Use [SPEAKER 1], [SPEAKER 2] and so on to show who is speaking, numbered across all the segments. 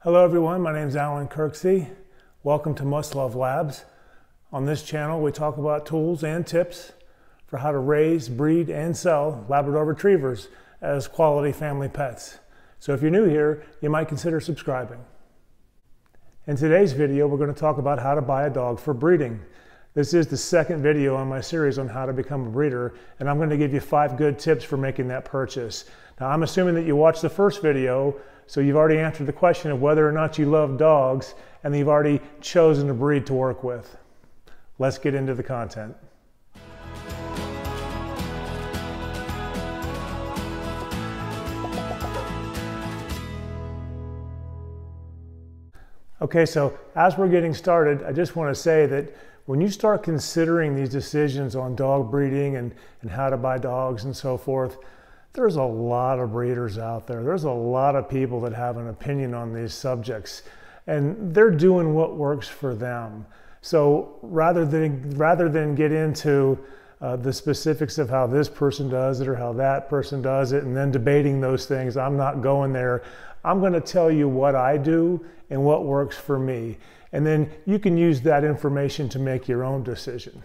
[SPEAKER 1] Hello everyone, my name is Alan Kirksey. Welcome to Must Love Labs. On this channel we talk about tools and tips for how to raise, breed, and sell Labrador Retrievers as quality family pets. So if you're new here, you might consider subscribing. In today's video we're going to talk about how to buy a dog for breeding. This is the second video on my series on how to become a breeder, and I'm going to give you 5 good tips for making that purchase. Now I'm assuming that you watched the first video, so you've already answered the question of whether or not you love dogs, and you've already chosen a breed to work with. Let's get into the content. Okay, so as we're getting started, I just want to say that when you start considering these decisions on dog breeding and how to buy dogs and so forth, there's a lot of breeders out there. There's a lot of people that have an opinion on these subjects, and they're doing what works for them. So rather than get into the specifics of how this person does it or how that person does it and then debating those things, I'm not going there. I'm going to tell you what I do and what works for me. And then you can use that information to make your own decision.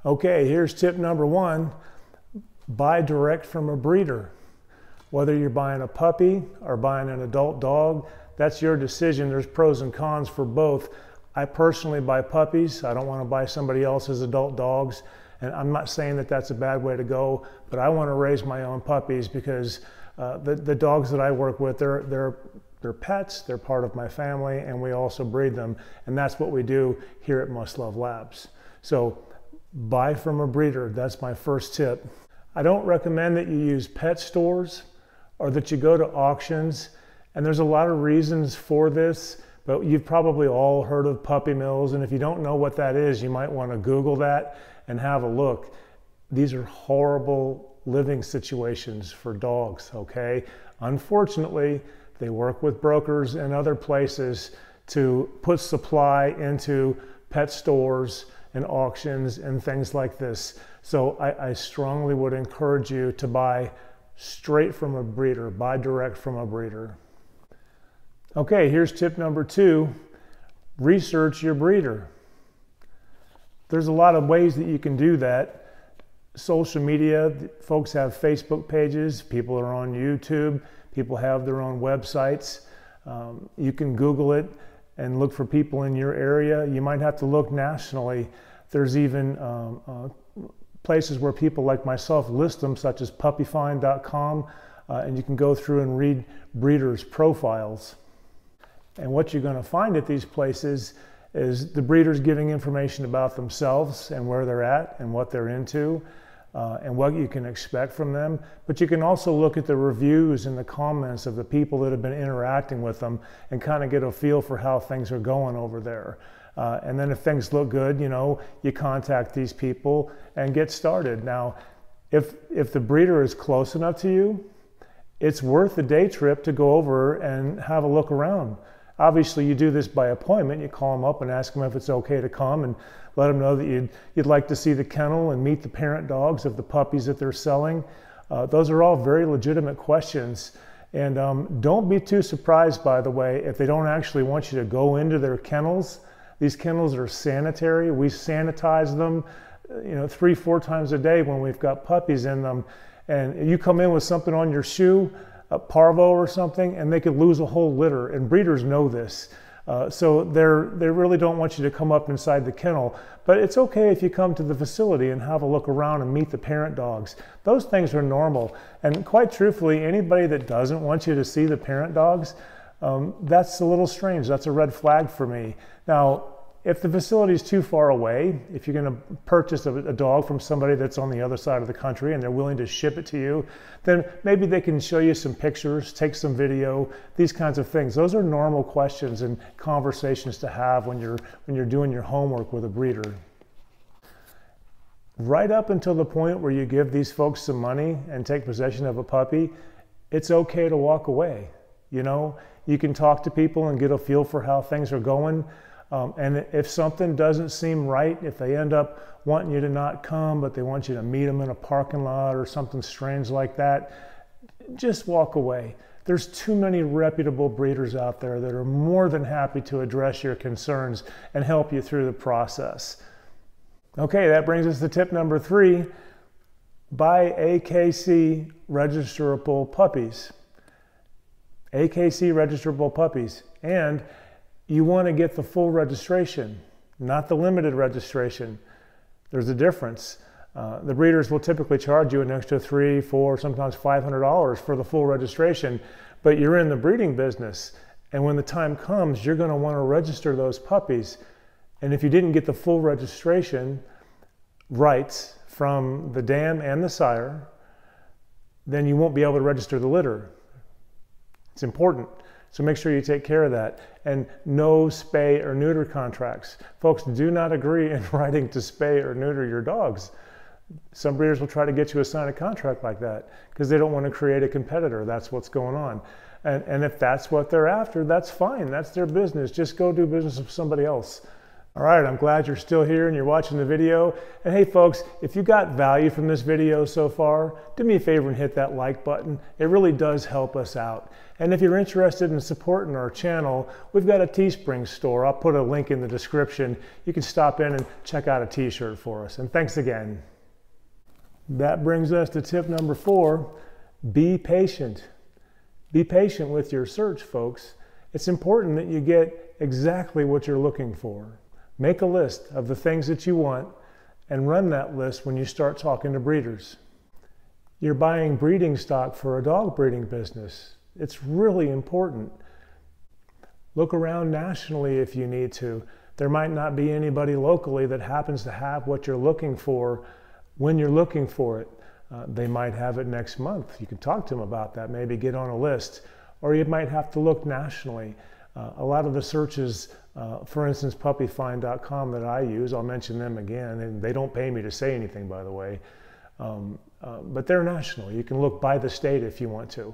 [SPEAKER 1] Okay, here's tip number 1. Buy direct from a breeder. Whether you're buying a puppy or buying an adult dog, that's your decision. There's pros and cons for both. I personally buy puppies. I don't want to buy somebody else's adult dogs. And I'm not saying that that's a bad way to go, but I want to raise my own puppies because the dogs that I work with, they're pets, they're part of my family, and we also breed them. And that's what we do here at Must Love Labs. So buy from a breeder. That's my first tip. I don't recommend that you use pet stores or that you go to auctions. And there's a lot of reasons for this, but you've probably all heard of puppy mills. And if you don't know what that is, you might want to Google that and have a look. These are horrible living situations for dogs, okay? Unfortunately, they work with brokers and other places to put supply into pet stores and auctions and things like this. So I strongly would encourage you to buy straight from a breeder, buy direct from a breeder. Okay, here's tip number 2, research your breeder. There's a lot of ways that you can do that. Social media, folks have Facebook pages, people are on YouTube, people have their own websites. You can Google it and look for people in your area. You might have to look nationally. There's even places where people like myself list them, such as puppyfind.com, and you can go through and read breeders' profiles. And what you're going to find at these places is the breeders giving information about themselves and where they're at and what they're into and what you can expect from them. But you can also look at the reviews and the comments of the people that have been interacting with them and kind of get a feel for how things are going over there. And then if things look good, you contact these people and get started. Now, if the breeder is close enough to you, it's worth a day trip to go over and have a look around. Obviously, you do this by appointment. You call them up and ask them if it's okay to come and let them know that you'd like to see the kennel and meet the parent dogs of the puppies that they're selling. Those are all very legitimate questions. And don't be too surprised, by the way, if they don't actually want you to go into their kennels. These kennels are sanitary. We sanitize them, 3-4 times a day when we've got puppies in them. And you come in with something on your shoe, a parvo or something, and they could lose a whole litter. And breeders know this. So they really don't want you to come up inside the kennel. But it's okay if you come to the facility and have a look around and meet the parent dogs. Those things are normal. And quite truthfully, anybody that doesn't want you to see the parent dogs, that's a little strange. That's a red flag for me. Now, if the facility is too far away, if you're going to purchase a dog from somebody that's on the other side of the country and they're willing to ship it to you, then maybe they can show you some pictures, take some video, these kinds of things. Those are normal questions and conversations to have when you're doing your homework with a breeder. Right up until the point where you give these folks some money and take possession of a puppy, it's okay to walk away. You can talk to people and get a feel for how things are going. And if something doesn't seem right, if they end up wanting you to not come, but they want you to meet them in a parking lot or something strange like that, just walk away. There's too many reputable breeders out there that are more than happy to address your concerns and help you through the process. Okay, that brings us to tip number 3. Buy AKC Registerable Puppies. AKC Registerable Puppies. And you want to get the full registration, not the limited registration. There's a difference. The breeders will typically charge you an extra $300, $400, sometimes $500 for the full registration, but you're in the breeding business. And when the time comes, you're going to want to register those puppies. And if you didn't get the full registration rights from the dam and the sire, then you won't be able to register the litter. It's important. So make sure you take care of that. And no spay or neuter contracts. Folks, do not agree in writing to spay or neuter your dogs. Some breeders will try to get you to sign a contract like that because they don't want to create a competitor. That's what's going on. And if that's what they're after, that's fine. That's their business. Just go do business with somebody else. All right, I'm glad you're still here and you're watching the video. And hey folks, if you got value from this video so far, do me a favor and hit that like button. It really does help us out. And if you're interested in supporting our channel, we've got a Teespring store. I'll put a link in the description. You can stop in and check out a t-shirt for us. And thanks again. That brings us to tip number 4, be patient. Be patient with your search, folks. It's important that you get exactly what you're looking for. Make a list of the things that you want and run that list when you start talking to breeders. You're buying breeding stock for a dog breeding business. It's really important. Look around nationally if you need to. There might not be anybody locally that happens to have what you're looking for when you're looking for it. They might have it next month. You can talk to them about that, maybe get on a list. Or you might have to look nationally. A lot of the searches, for instance, puppyfind.com that I use, I'll mention them again, and they don't pay me to say anything, by the way, but they're national. You can look by the state if you want to,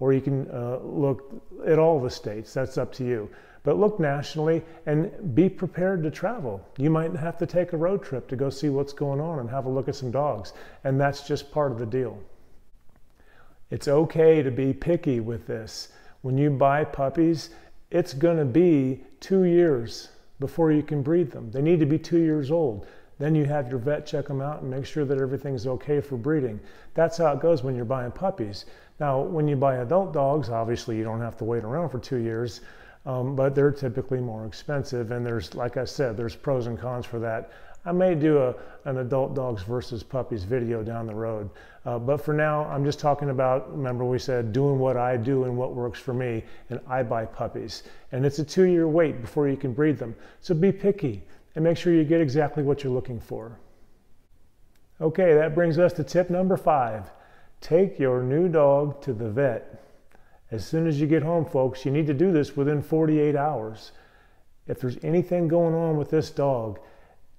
[SPEAKER 1] or you can look at all the states. That's up to you. But look nationally and be prepared to travel. You might have to take a road trip to go see what's going on and have a look at some dogs, and that's just part of the deal. It's okay to be picky with this. When you buy puppies, it's going to be 2 years before you can breed them. They need to be 2 years old. Then you have your vet check them out and make sure that everything's okay for breeding. That's how it goes when you're buying puppies. Now, when you buy adult dogs, obviously you don't have to wait around for 2 years, but they're typically more expensive. And there's, like I said, there's pros and cons for that. I may do an adult dogs versus puppies video down the road. But for now, I'm just talking about, remember we said, doing what I do and what works for me, and I buy puppies. And it's a 2-year wait before you can breed them. So be picky and make sure you get exactly what you're looking for. Okay, that brings us to tip number 5. Take your new dog to the vet. As soon as you get home, folks, you need to do this within 48 hours. If there's anything going on with this dog,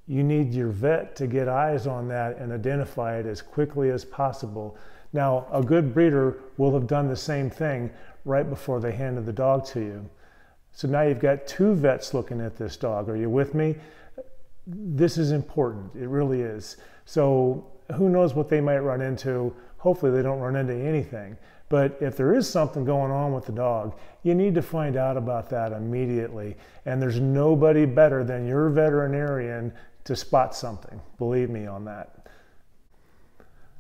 [SPEAKER 1] you need your vet to get eyes on that and identify it as quickly as possible. Now, a good breeder will have done the same thing right before they handed the dog to you. So now you've got 2 vets looking at this dog. Are you with me? This is important. It really is. So who knows what they might run into? Hopefully they don't run into anything. But if there is something going on with the dog, you need to find out about that immediately. And there's nobody better than your veterinarian to spot something. Believe me on that.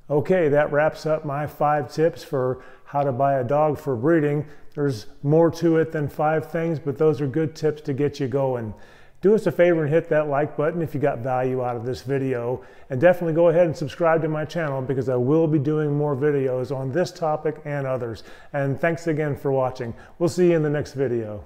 [SPEAKER 1] Okay, that wraps up my 5 tips for how to buy a dog for breeding. There's more to it than 5 things, but those are good tips to get you going. Do us a favor and hit that like button if you got value out of this video. And definitely go ahead and subscribe to my channel because I will be doing more videos on this topic and others. And thanks again for watching. We'll see you in the next video.